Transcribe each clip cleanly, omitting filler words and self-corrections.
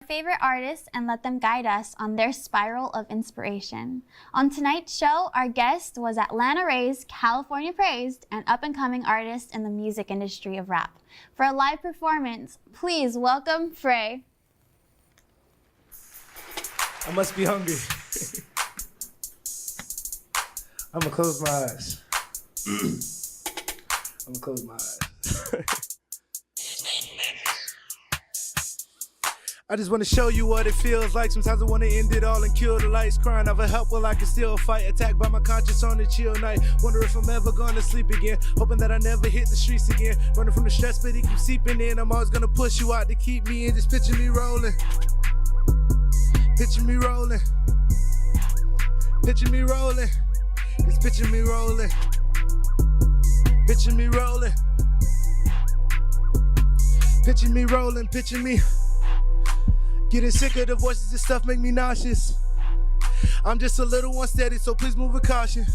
Favorite artists and let them guide us on their spiral of inspiration. On tonight's show, our guest was Atlanta raised, California praised, and up-and-coming artist in the music industry of rap. For a live performance, please welcome Fre. I must be hungry. I'm gonna close my eyes. I'm gonna close my eyes. I just wanna show you what it feels like. Sometimes I wanna end it all and kill the lights. Crying over help while I can still fight. Attacked by my conscience on a chill night. Wonder if I'm ever gonna sleep again. Hoping that I never hit the streets again. Running from the stress, but it keeps seeping in. I'm always gonna push you out to keep me in. Just picture me rolling. Picture me rolling. Picture me rolling. Just picture me rolling. Picture me rolling. Picture me rolling. Picture me. Getting sick of the voices, this stuff make me nauseous. I'm just a little unsteady, so please move with caution.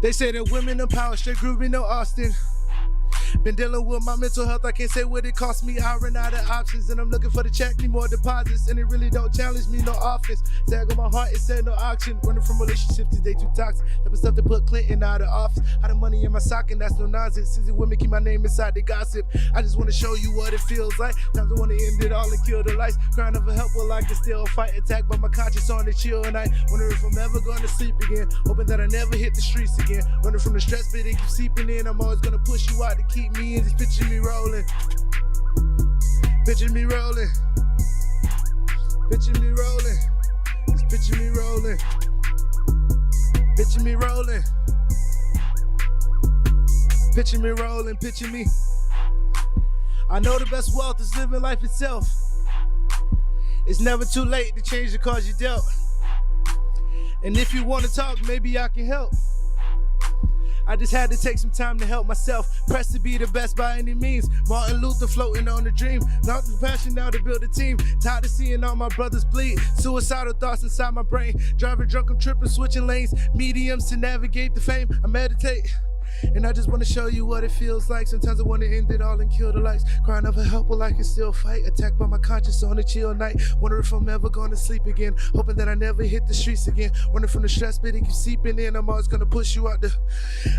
They say that women in power, straight groovy, no Austin. Been dealing with my mental health, I can't say what it cost me. I ran out of options and I'm looking for the check, need more deposits. And it really don't challenge me, no offense. Tag on my heart, it said no auction. Running from relationships, they too toxic. Type of stuff that put Clinton out of office. Out of money in my sock and that's no nonsense. Since women keep my name inside the gossip. I just wanna show you what it feels like. Times I wanna end it all and kill the lights. Crying over help while I can still fight. Attacked by my conscience on the chill night. Wondering if I'm ever gonna sleep again. Hoping that I never hit the streets again. Running from the stress, but it keeps seeping in. I'm always gonna push you out to keep me in. Just picture me rolling. Picture me rolling. Picture me rolling. Just picture me rolling. Picture me rolling. Picture me rolling. Picture me. I know the best wealth is living life itself. It's never too late to change the cards you dealt. And if you want to talk, maybe I can help. I just had to take some time to help myself. Pressed to be the best by any means. Martin Luther floating on a dream. Not the passion now to build a team. Tired of seeing all my brothers bleed. Suicidal thoughts inside my brain. Driving drunk, I'm tripping, switching lanes. Mediums to navigate the fame. I meditate. And I just wanna show you what it feels like. Sometimes I wanna end it all and kill the lights. Crying over help while I can still fight. Attacked by my conscience on a chill night. Wonder if I'm ever gonna sleep again. Hoping that I never hit the streets again. Running from the stress, but it keeps seeping in. I'm always gonna push you out the.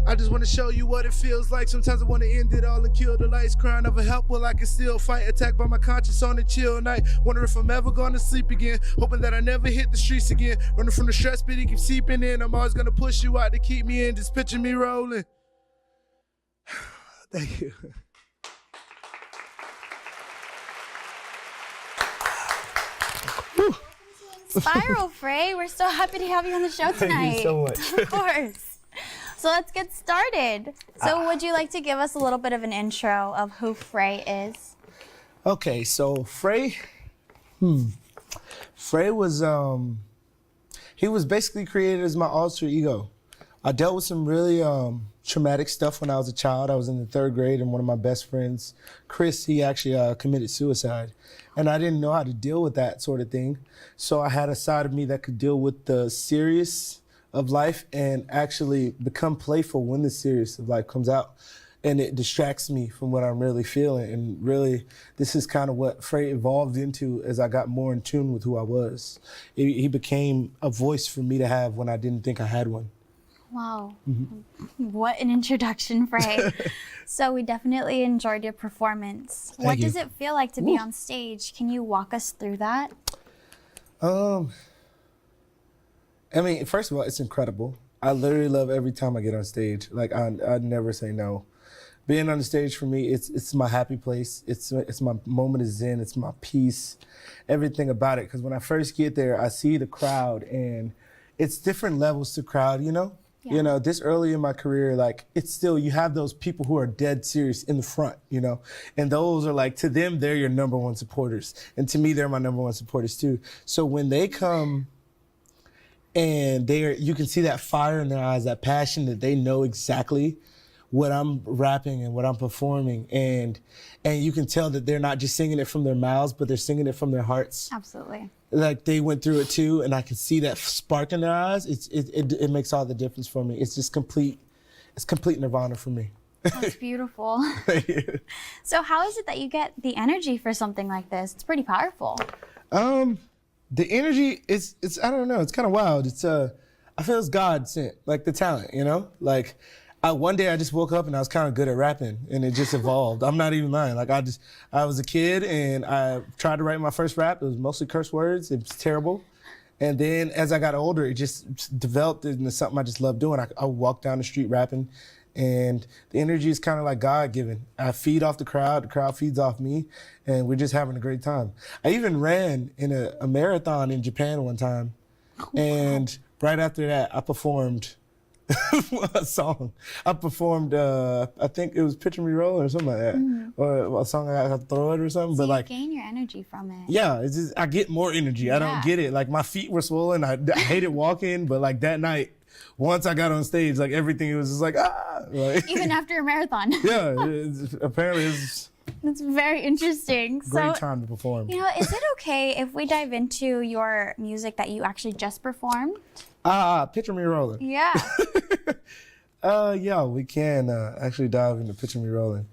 I just wanna show you what it feels like. Sometimes I wanna end it all and kill the lights. Crying over help while I can still fight. Attacked by my conscience on a chill night. Wonder if I'm ever gonna sleep again. Hoping that I never hit the streets again. Running from the stress, but it keeps seeping in. I'm always gonna push you out to keep me in. Just picture me rolling. Thank you. Spiral, Fre. We're so happy to have you on the show tonight. Thank you so much. Of course. So let's get started. So would you like to give us a little bit of an intro of who Fre is? Okay, so Fre was, he was basically created as my alter ego. I dealt with some really traumatic stuff when I was a child. I was in the 3rd grade and one of my best friends, Chris, he actually committed suicide. And I didn't know how to deal with that sort of thing. So I had a side of me that could deal with the serious of life and actually become playful when the serious of life comes out. And it distracts me from what I'm really feeling. And really, this is kind of what Fre evolved into as I got more in tune with who I was. He became a voice for me to have when I didn't think I had one. Wow. Mm-hmm. What an introduction, Fre. So we definitely enjoyed your performance. What does it feel like to be on stage? Can you walk us through that? I mean, first of all, it's incredible. I literally love every time I get on stage. Like, I'd never say no. Being on the stage for me, it's my happy place. It's my moment of zen. It's my peace. Everything about it. Because when I first get there, I see the crowd, and it's different levels to crowd, you know? Yeah. You know, this early in my career, like, it's still, you have those people who are dead serious in the front, you know? And those are like, to them, they're your number one supporters. And to me, they're my number one supporters too. So when they come and you can see that fire in their eyes, that passion, that they know exactly what I'm rapping and what I'm performing. And you can tell that they're not just singing it from their mouths, but they're singing it from their hearts. Absolutely. Like, they went through it too, and I can see that spark in their eyes. It makes all the difference for me. It's just complete nirvana for me. That's beautiful. So how is it that you get the energy for something like this? It's pretty powerful. The energy is, it's, I don't know, it's kind of wild. It's, I feel it's God sent, like the talent, you know? Like, one day I just woke up and I was kind of good at rapping and it just evolved. I'm not even lying. Like I was a kid and I tried to write my first rap. It was mostly curse words. It was terrible. And then as I got older, it just developed into something I just love doing. I walk down the street rapping and the energy is kind of like God-given. I feed off the crowd feeds off me, and we're just having a great time. I even ran in a marathon in Japan one time, and right after that, I performed a song. I performed, I think it was Picture Me Rolling or something like that, or a song I had to throw it or something. So but you like, gain your energy from it. yeah, it's just, I get more energy. I don't get it. Like my feet were swollen. I hated walking, but like that night, once I got on stage, like everything was just like, like, Even after a marathon. Yeah, apparently it's That's very interesting. great time to perform. You know, is it okay if we dive into your music that you actually just performed? Picture Me Rolling. Yeah. Yeah, we can actually dive into Picture Me Rolling.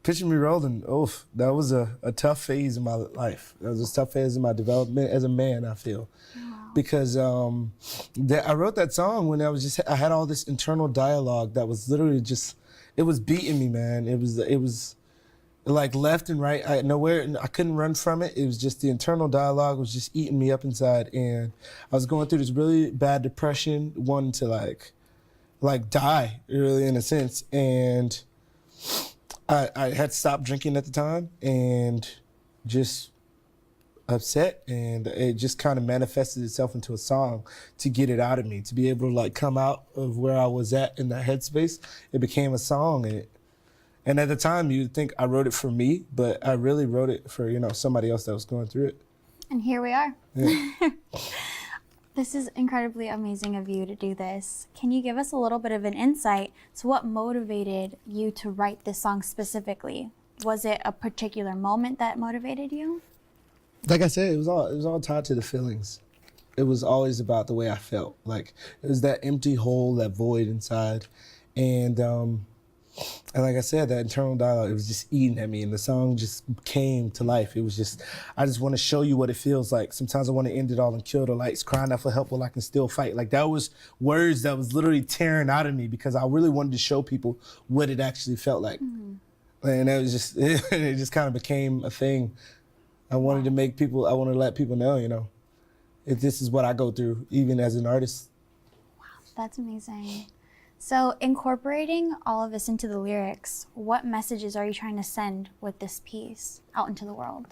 Picture Me Rolling, oof, that was a tough phase in my life. That was a tough phase in my development as a man, I feel. Wow. Because I wrote that song when I had all this internal dialogue that was literally just, it was beating me, man. It was like left and right. I couldn't run from it. It was just the internal dialogue was just eating me up inside. And I was going through this really bad depression, wanting to like die, really, in a sense. And I had stopped drinking at the time and just upset, and it just kind of manifested itself into a song to get it out of me, to be able to like come out of where I was at in that headspace. It became a song, and at the time you'd think I wrote it for me, but I really wrote it for, you know, somebody else that was going through it. And here we are. Yeah. This is incredibly amazing of you to do this. Can you give us a little bit of an insight to what motivated you to write this song specifically? Was it a particular moment that motivated you? Like I said, it was all tied to the feelings. It was always about the way I felt. Like it was that empty hole, that void inside, and like I said, that internal dialogue, it was just eating at me, and the song just came to life. It was just, I just want to show you what it feels like. Sometimes I want to end it all and kill the lights, crying out for help while I can still fight. Like that was words that was literally tearing out of me because I really wanted to show people what it actually felt like. And it was just, it just kind of became a thing. I wanted to let people know, you know, this is what I go through, even as an artist. Wow, that's amazing. So incorporating all of this into the lyrics, what messages are you trying to send with this piece out into the world?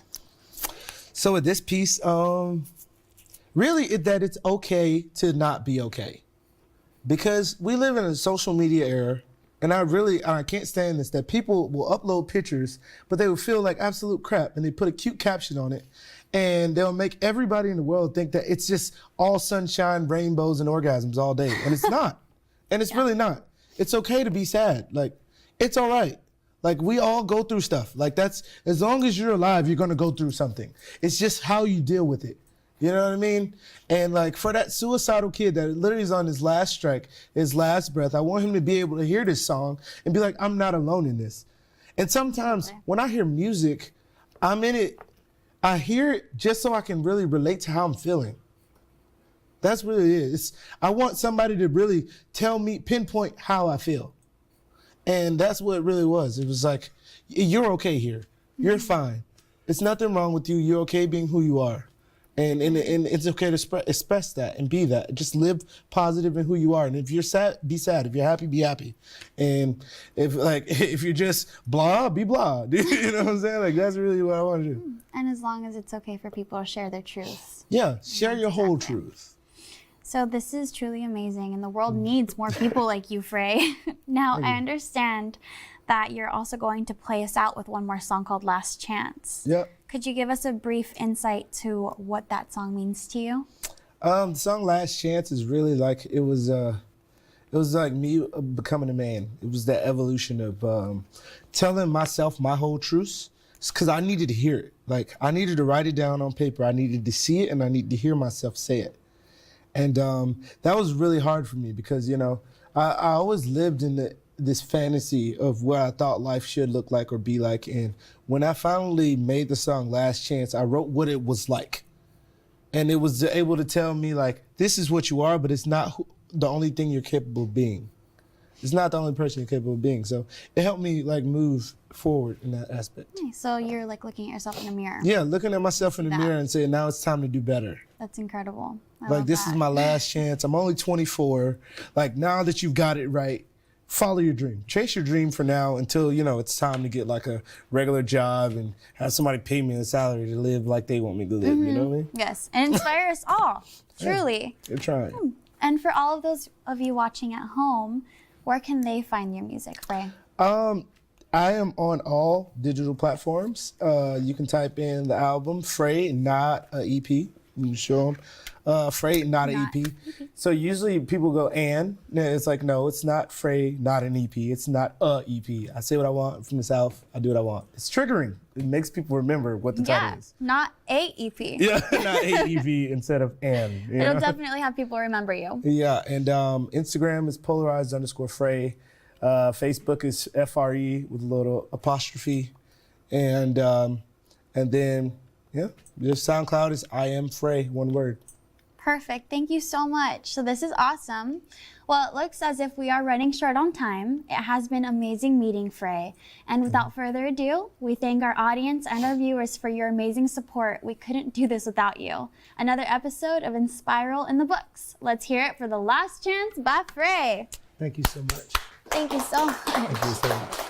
So with this piece, really that it's okay to not be okay. Because we live in a social media era, and I can't stand this, that people will upload pictures, but they will feel like absolute crap, and they put a cute caption on it, and they'll make everybody in the world think that it's just all sunshine, rainbows, and orgasms all day, and it's not. And it's really not. It's okay to be sad. Like, it's all right. Like, we all go through stuff. Like, that's, as long as you're alive, you're gonna go through something. It's just how you deal with it. You know what I mean? And like, for that suicidal kid that literally is on his last strike, his last breath, I want him to be able to hear this song and be like, I'm not alone in this. And sometimes when I hear music, I'm in it, I hear it just so I can really relate to how I'm feeling. That's really it. I want somebody to really tell me, pinpoint how I feel. And that's what it really was. It was like, you're okay here. You're fine. It's nothing wrong with you. You're okay being who you are. And it's okay to express that and be that. Just live positive in who you are. And if you're sad, be sad. If you're happy, be happy. And if you're just blah, be blah. You know what I'm saying? Like, that's really what I want to do. And as long as it's okay for people to share their truths. Yeah, share your whole truth. So this is truly amazing, and the world needs more people like you, Fre. Now, I understand that you're also going to play us out with one more song called Last Chance. Yeah. Could you give us a brief insight to what that song means to you? The song Last Chance is really like, it was like me becoming a man. It was that evolution of telling myself my whole truths, because I needed to hear it. Like, I needed to write it down on paper. I needed to see it, and I needed to hear myself say it. And that was really hard for me because, you know, I always lived in this fantasy of what I thought life should look like or be like. And when I finally made the song Last Chance, I wrote what it was like. And it was able to tell me, like, this is what you are, but it's not the only thing you're capable of being. It's not the only person you're capable of being. So it helped me, like, move forward in that aspect. So you're like looking at yourself in the mirror. Yeah, looking at myself in the mirror and saying, now it's time to do better. That's incredible. I Like, love this that. is my last chance. I'm only 24. Like, now that you've got it right, follow your dream. Chase your dream for now until, you know, it's time to get like a regular job and have somebody pay me a salary to live like they want me to live. You know what I mean? Yes, and inspire us all, truly. You're trying. And for all of those of you watching at home, where can they find your music, Fre? I am on all digital platforms. You can type in the album, Fre, not a EP. You can show them. Fre, not an EP. So usually people go, and it's like, no, it's not Fre, not an EP. It's not a EP. I say what I want from the South. I do what I want. It's triggering. It makes people remember what the title is. Not a EP. Yeah, not a EP instead of an. You It'll know? definitely have people remember you. Yeah, and Instagram is polarized_Fre. Facebook is FRE with a little apostrophe. And then, yeah, just SoundCloud is I am Fre, one word. Perfect. Thank you so much. So this is awesome. Well, it looks as if we are running short on time. It has been amazing meeting Fre. And without further ado, we thank our audience and our viewers for your amazing support. We couldn't do this without you. Another episode of Inspiral in the books. Let's hear it for The Last Chance by Fre. Thank you so much. Thank you so much. Thank you so much.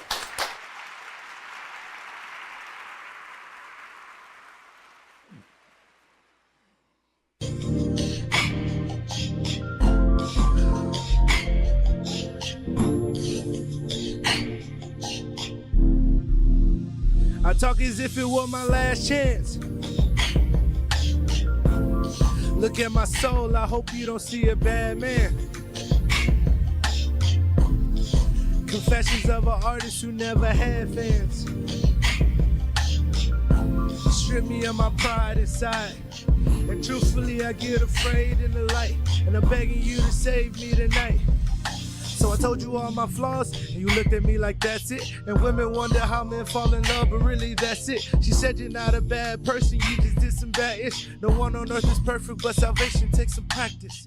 I talk as if it were my last chance. Look at my soul, I hope you don't see a bad man. Confessions of an artist who never had fans. Strip me of my pride inside. And truthfully, I get afraid in the light. And I'm begging you to save me tonight. So I told you all my flaws, and you looked at me like that's it. And women wonder how men fall in love, but really that's it. She said you're not a bad person, you just did some bad ish. No one on earth is perfect, but salvation takes some practice.